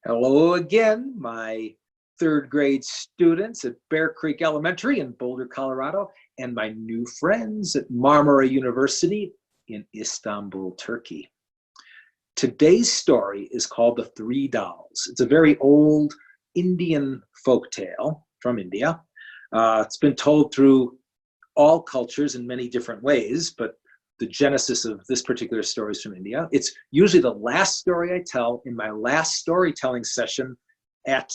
Hello again, my third grade students at Bear Creek Elementary in Boulder, Colorado, and my new friends at Marmara University in Istanbul, Turkey. Today's story is called The Three Dolls. It's a very old Indian folktale from India. It's been told through all cultures in many different ways, but the genesis of this particular story is from India. It's usually the last story I tell in my last storytelling session at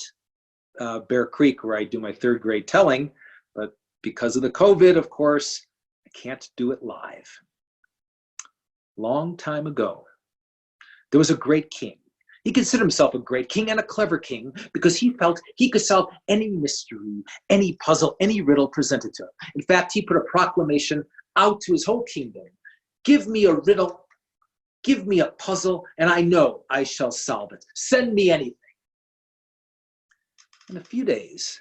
Bear Creek, where I do my third grade telling. But because of the COVID, of course, I can't do it live. Long time ago, there was a great king. He considered himself a great king and a clever king because he felt he could solve any mystery, any puzzle, any riddle presented to him. In fact, he put a proclamation out to his whole kingdom. Give me a riddle, give me a puzzle, and I know I shall solve it. Send me anything. In a few days,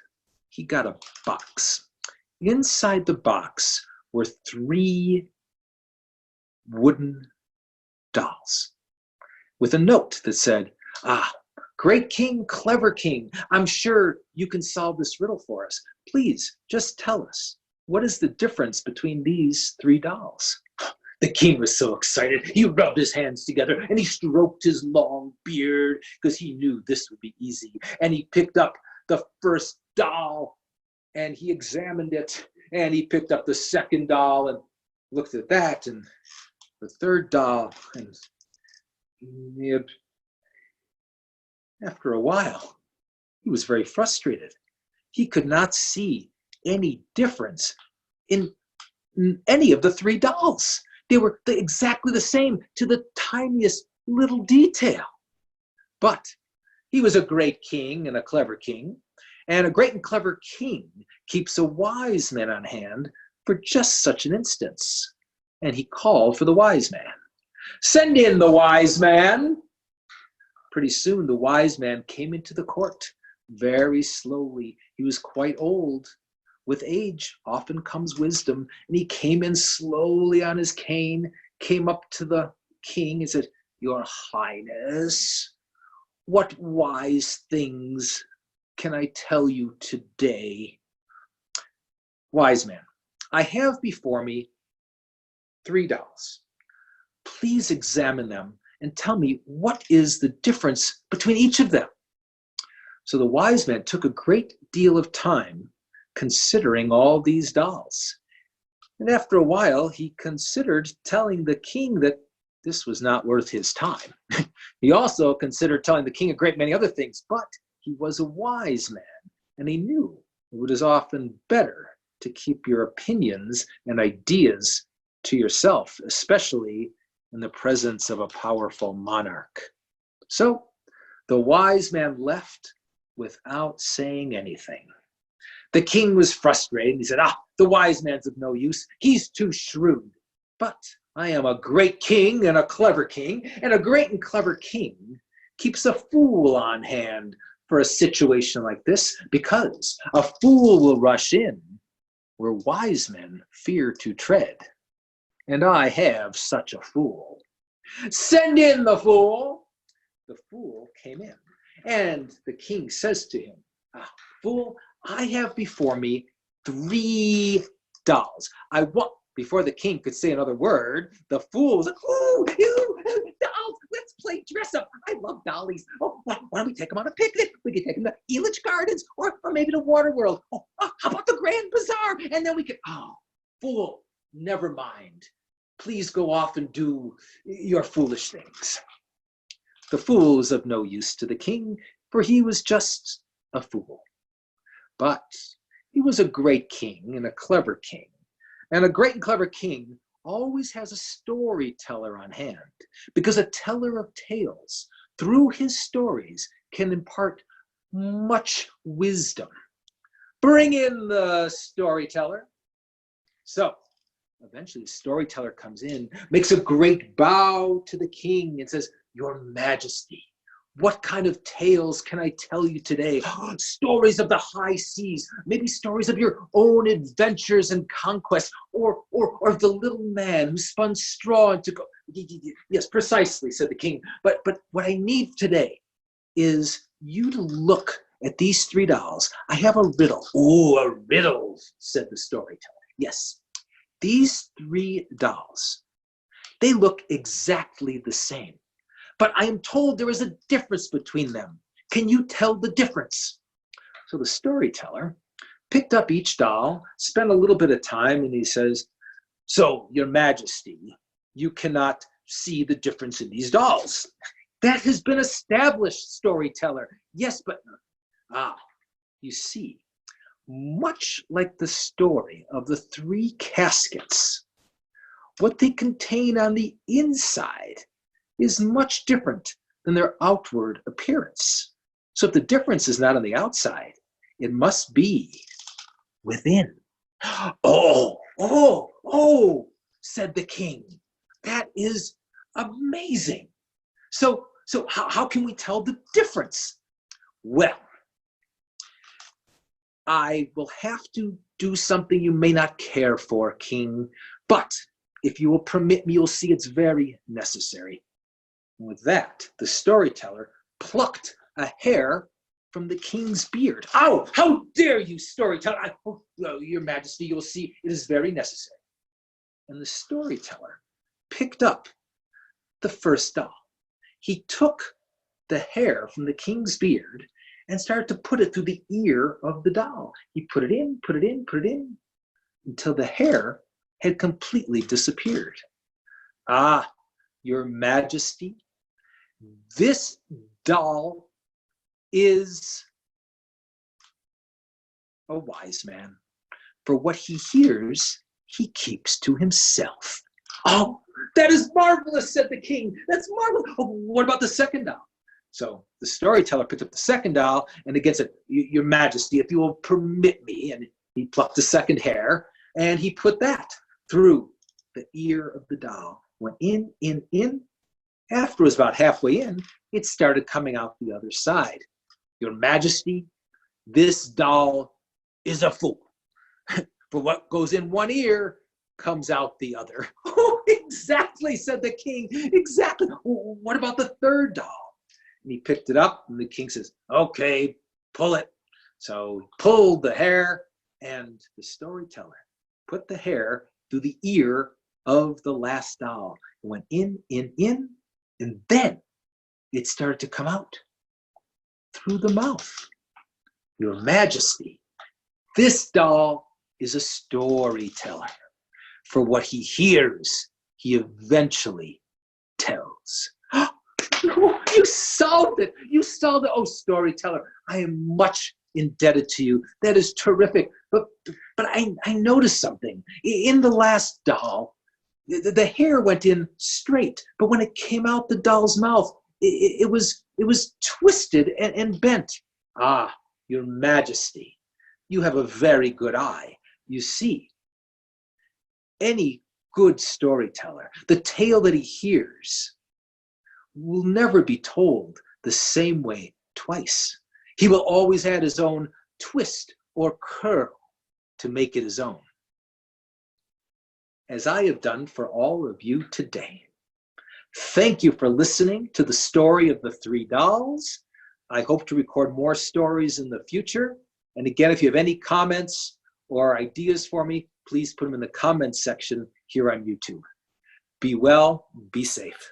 he got a box. Inside the box were 3 wooden dolls with a note that said, great king, clever king, I'm sure you can solve this riddle for us. Please, just tell us, what is the difference between these 3 dolls? The king was so excited. He rubbed his hands together and he stroked his long beard because he knew this would be easy. And he picked up the first doll and he examined it. And he picked up the second doll and looked at that and the third doll. And after a while, he was very frustrated. He could not see any difference in any of the 3 dolls. They were exactly the same to the tiniest little detail. But he was a great king and a clever king, and a great and clever king keeps a wise man on hand for just such an instance. And he called for the wise man. Send in the wise man. Pretty soon the wise man came into the court very slowly. He was quite old. With age often comes wisdom, and he came in slowly on his cane, came up to the king and said, Your Highness, what wise things can I tell you today? Wise man, I have before me 3 dolls. Please examine them and tell me what is the difference between each of them. So the wise man took a great deal of time considering all these dolls. And after a while, he considered telling the king that this was not worth his time. He also considered telling the king a great many other things, but he was a wise man, and he knew it is often better to keep your opinions and ideas to yourself, especially in the presence of a powerful monarch. So the wise man left without saying anything. The king was frustrated. He said, the wise man's of no use. He's too shrewd. But I am a great king and a clever king, and a great and clever king keeps a fool on hand for a situation like this, because a fool will rush in where wise men fear to tread. And I have such a fool. Send in the fool. The fool came in, and the king says to him, Fool, I have before me 3 dolls. I want, before the king could say another word, the fool was like, ooh, dolls, let's play dress up. I love dollies. Oh, why don't we take them on a picnic? We could take them to Elitch Gardens or maybe to Waterworld. How about the Grand Bazaar? And then we could, fool, never mind. Please go off and do your foolish things. The fool was of no use to the king, for he was just a fool. But he was a great king and a clever king. And a great and clever king always has a storyteller on hand, because a teller of tales, through his stories, can impart much wisdom. Bring in the storyteller. So eventually the storyteller comes in, makes a great bow to the king and says, Your Majesty, what kind of tales can I tell you today? Stories of the high seas, maybe stories of your own adventures and conquests, or of the little man who spun straw into go. Yes, precisely, said the king. But what I need today is you to look at these three dolls. I have a riddle. Oh, a riddle, said the storyteller. Yes, these three dolls, they look exactly the same, but I am told there is a difference between them. Can you tell the difference? So the storyteller picked up each doll, spent a little bit of time, and he says, so, Your Majesty, you cannot see the difference in these dolls. That has been established, storyteller. Yes, but, you see, much like the story of the three caskets, what they contain on the inside is much different than their outward appearance. So if the difference is not on the outside, it must be within. Oh, said the king. That is amazing. So how can we tell the difference? Well, I will have to do something you may not care for, king, but if you will permit me, you'll see it's very necessary. And with that, the storyteller plucked a hair from the king's beard. Oh, how dare you, storyteller! Your Majesty, you will see it is very necessary. And the storyteller picked up the first doll. He took the hair from the king's beard and started to put it through the ear of the doll. He put it in, put it in, put it in, until the hair had completely disappeared. Ah, Your Majesty, this doll is a wise man. For what he hears, he keeps to himself. Oh, that is marvelous, said the king. That's marvelous. Oh, what about the second doll? So the storyteller picked up the second doll and again said, Your Majesty, if you will permit me. And he plucked the second hair and he put that through the ear of the doll. Went in, in, in. After it was about halfway in, it started coming out the other side. Your Majesty, this doll is a fool. For what goes in one ear comes out the other. Oh, exactly, said the king. Exactly. What about the third doll? And he picked it up, and the king says, okay, pull it. So he pulled the hair, and the storyteller put the hair through the ear of the last doll. It went in, and then it started to come out through the mouth. Your Majesty, this doll is a storyteller. For what he hears, he eventually tells. You solved it. You solved it. Oh, storyteller, I am much indebted to you. That is terrific. But I noticed something. In the last doll, the hair went in straight, but when it came out the doll's mouth, it was twisted and bent. Ah, Your Majesty, you have a very good eye. You see, any good storyteller, the tale that he hears will never be told the same way twice. He will always add his own twist or curl to make it his own. As I have done for all of you today. Thank you for listening to the story of the three dolls. I hope to record more stories in the future. And again, if you have any comments or ideas for me, please put them in the comments section here on YouTube. Be well, be safe.